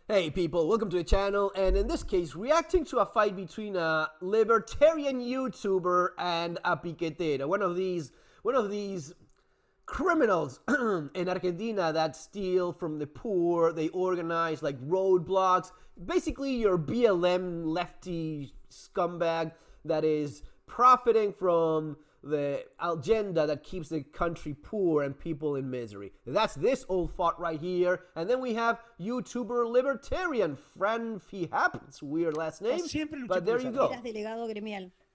Hey people, welcome to the channel, and in this case, reacting to a fight between a libertarian YouTuber and a piquetero, one of these criminals in Argentina that steal from the poor. They organize like roadblocks, basically your BLM lefty scumbag that is profiting from the agenda that keeps the country poor and people in misery. That's this old fart right here. And then we have YouTuber libertarian Fran Fihap. It's a weird last name, but there you go.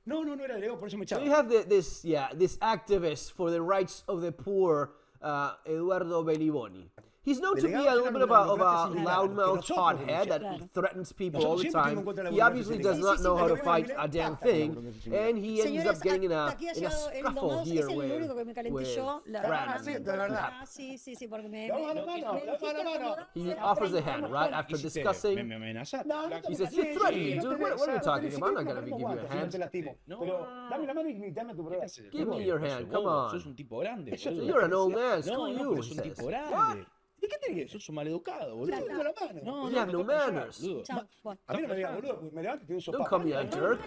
No era delegado, por eso me So you have this activist for the rights of the poor, Eduardo Belliboni. He's known to be a little bit of a loudmouth hothead that threatens people all the time. He obviously does not know how to fight a damn thing, and he ends up getting in a scuffle here with Fran. He offers a hand, right, after discussing. He says, "You threatened me, dude. What are you talking about? I'm not going to give you a hand. Give me your hand, come on. You're an old man, screw you," he says. What? ¿Y qué te dije? Sos un maleducado, boludo. Te tengo la mano. You have no manners. A mí no me digas, boludo, me levanto y te doy sopa. Don't call me a jerk.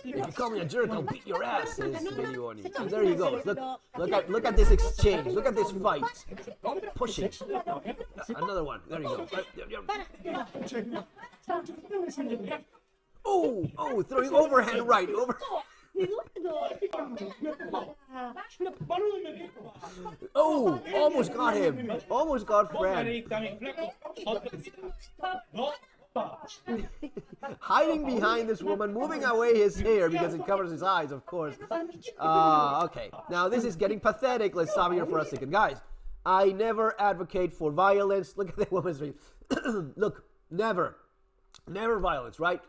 If you call me a jerk, I'll beat your ass, says Belliboni. And there he goes. Look at this exchange. Look at this fight. Pushing. Another one. There you go. Oh, throwing overhand right. Oh, almost got him. Almost got Fran. Hiding behind this woman, moving away his hair because it covers his eyes, of course. Okay, now this is getting pathetic. Let's stop here for a second. Guys, I never advocate for violence. Look at that woman's face. Look, never violence, right?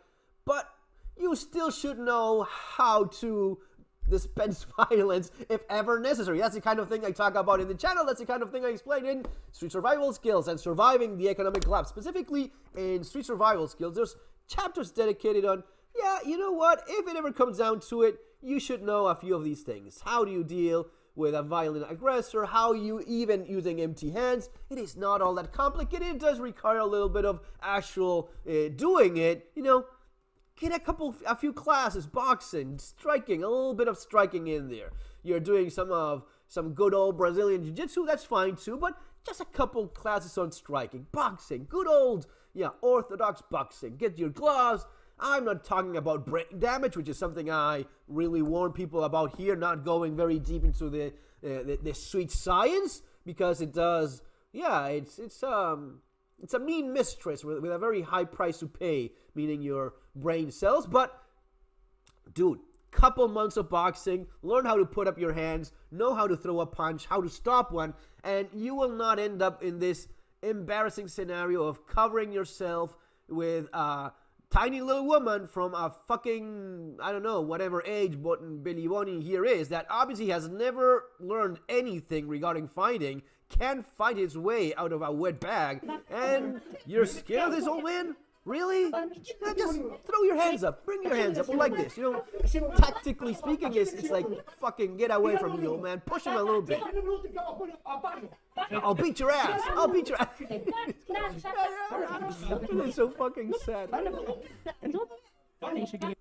But you still should know how to dispense violence if ever necessary. That's the kind of thing I talk about in the channel. That's the kind of thing I explain in Street Survival Skills and Surviving the Economic Collapse. Specifically in Street Survival Skills, there's chapters dedicated on, yeah, you know what, if it ever comes down to it, you should know a few of these things. How do you deal with a violent aggressor? How you even using empty hands? It is not all that complicated. It does require a little bit of actual doing it, you know. Get a few classes, boxing, striking, a little bit of striking in there. You're doing some good old Brazilian jiu-jitsu, that's fine too, but just a couple classes on striking, boxing, good old, orthodox boxing. Get your gloves. I'm not talking about brain damage, which is something I really warn people about here, not going very deep into the sweet science, because it does, it's a mean mistress with a very high price to pay, meaning your brain cells. But, dude, couple months of boxing, learn how to put up your hands, know how to throw a punch, how to stop one, and you will not end up in this embarrassing scenario of covering yourself with a tiny little woman from a fucking, I don't know, whatever age Belliboni here is, that obviously has never learned anything regarding fighting, can't fight his way out of a wet bag, and you're scared of this old man? Really? Just throw your hands up. Bring your hands up like this. You know, tactically speaking, it's like, fucking get away from me, old man. Push him a little bit. I'll beat your ass. I'll beat your ass. It's so fucking sad.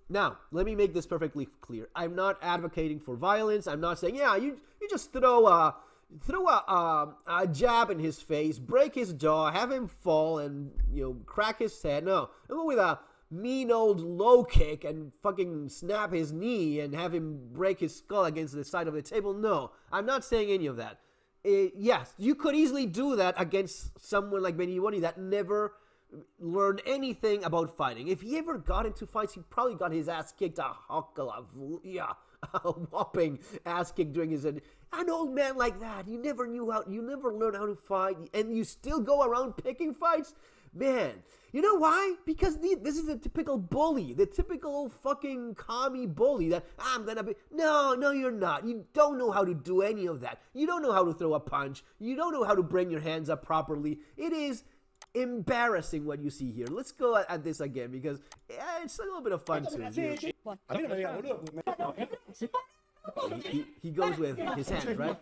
Now, let me make this perfectly clear. I'm not advocating for violence. I'm not saying, you just throw a jab in his face, break his jaw, have him fall, and, crack his head. No, go with a mean old low kick and fucking snap his knee and have him break his skull against the side of the table. No, I'm not saying any of that. Yes, you could easily do that against someone like Belliboni that never learned anything about fighting. If he ever got into fights, he probably got his ass kicked a whopping ass kick during his an old man like that. You never learned how to fight, and you still go around picking fights? Man, you know why? Because this is the typical bully, the typical fucking commie bully that I'm gonna be. No, you're not. You don't know how to do any of that. You don't know how to throw a punch. You don't know how to bring your hands up properly. It is embarrassing what you see here. Let's go at this again, because it's a little bit of fun too. He goes with his hands, right?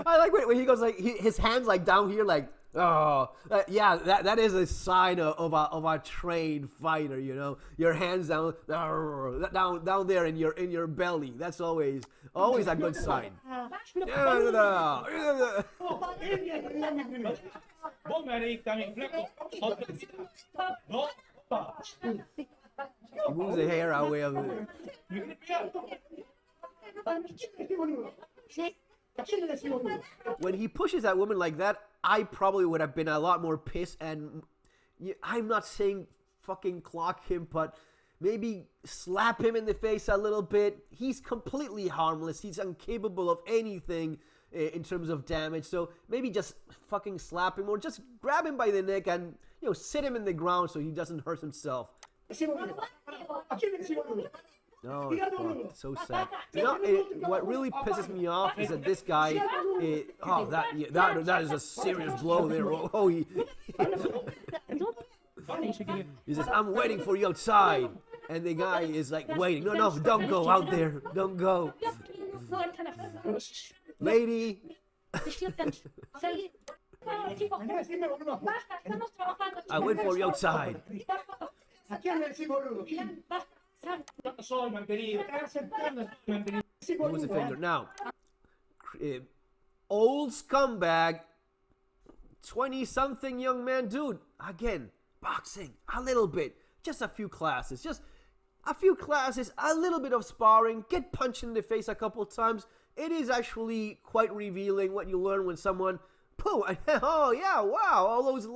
I like when he goes like his hands like down here like yeah, that is a sign of a trained fighter, you know. Your hands down there in your belly. That's always a good sign. He moves the hair out way of it. When he pushes that woman like that, I probably would have been a lot more pissed, and I'm not saying fucking clock him, but maybe slap him in the face a little bit. He's completely harmless. He's incapable of anything in terms of damage, so maybe just fucking slap him or just grab him by the neck and, you know, sit him in the ground so he doesn't hurt himself. No, it's so sad. You know, what really pisses me off is that this guy, that is a serious blow there. Oh, he says, "I'm waiting for you outside," and the guy is like waiting. No, don't go out there. Don't go, lady. I wait for you outside. Who's the finger? Now, old scumbag, 20-something young man, dude. Again, boxing, a little bit, just a few classes, a little bit of sparring, get punched in the face a couple times. It is actually quite revealing what you learn when someone, oh yeah, wow, all those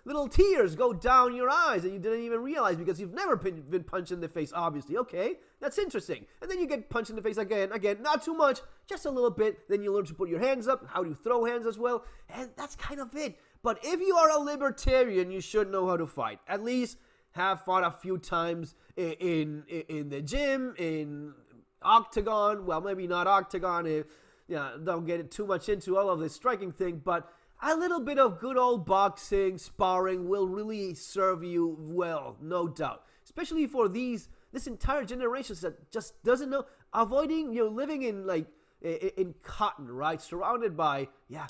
little tears go down your eyes and you didn't even realize because you've never been punched in the face, obviously. Okay, that's interesting. And then you get punched in the face again, not too much, just a little bit. Then you learn to put your hands up, how to throw hands as well, and that's kind of it. But if you are a libertarian, you should know how to fight. At least have fought a few times in the gym, in octagon. Well, maybe not octagon. Don't get it too much into all of this striking thing, but a little bit of good old boxing, sparring will really serve you well, no doubt. Especially for this entire generation that just doesn't know, avoiding, living in like in cotton, right? Surrounded by, yeah.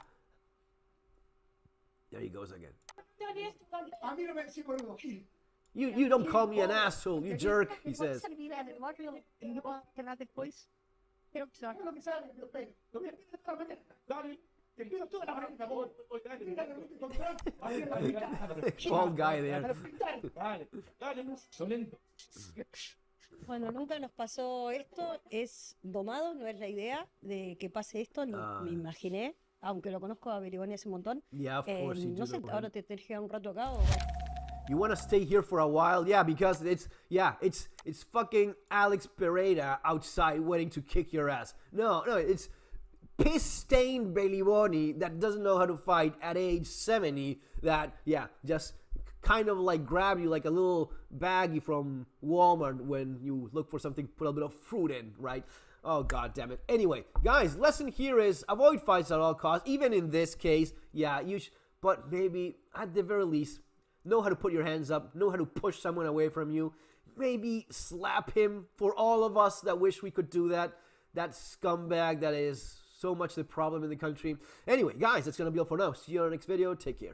There he goes again. You don't call me an asshole, you jerk, he says. Bald guy there. Bueno, nunca nos pasó esto, es domado, no es la idea de que pase esto, me imaginé, aunque lo conozco a Berigoni hace un montón. Yeah, of course you do. No sé, ahora te tenés que quedar un rato acá o... You want to stay here for a while? Yeah, because it's fucking Alex Pereira outside waiting to kick your ass. No, it's piss-stained Berigoni that doesn't know how to fight at age 70 that, just kind of like grab you like a little baggie from Walmart when you look for something, put a bit of fruit in, right? Oh, god damn it. Anyway, guys, lesson here is avoid fights at all costs. Even in this case, but maybe at the very least, know how to put your hands up, know how to push someone away from you, maybe slap him. For all of us that wish we could do that scumbag that is so much the problem in the country. Anyway, guys, that's going to be all for now. See you on the next video. Take care.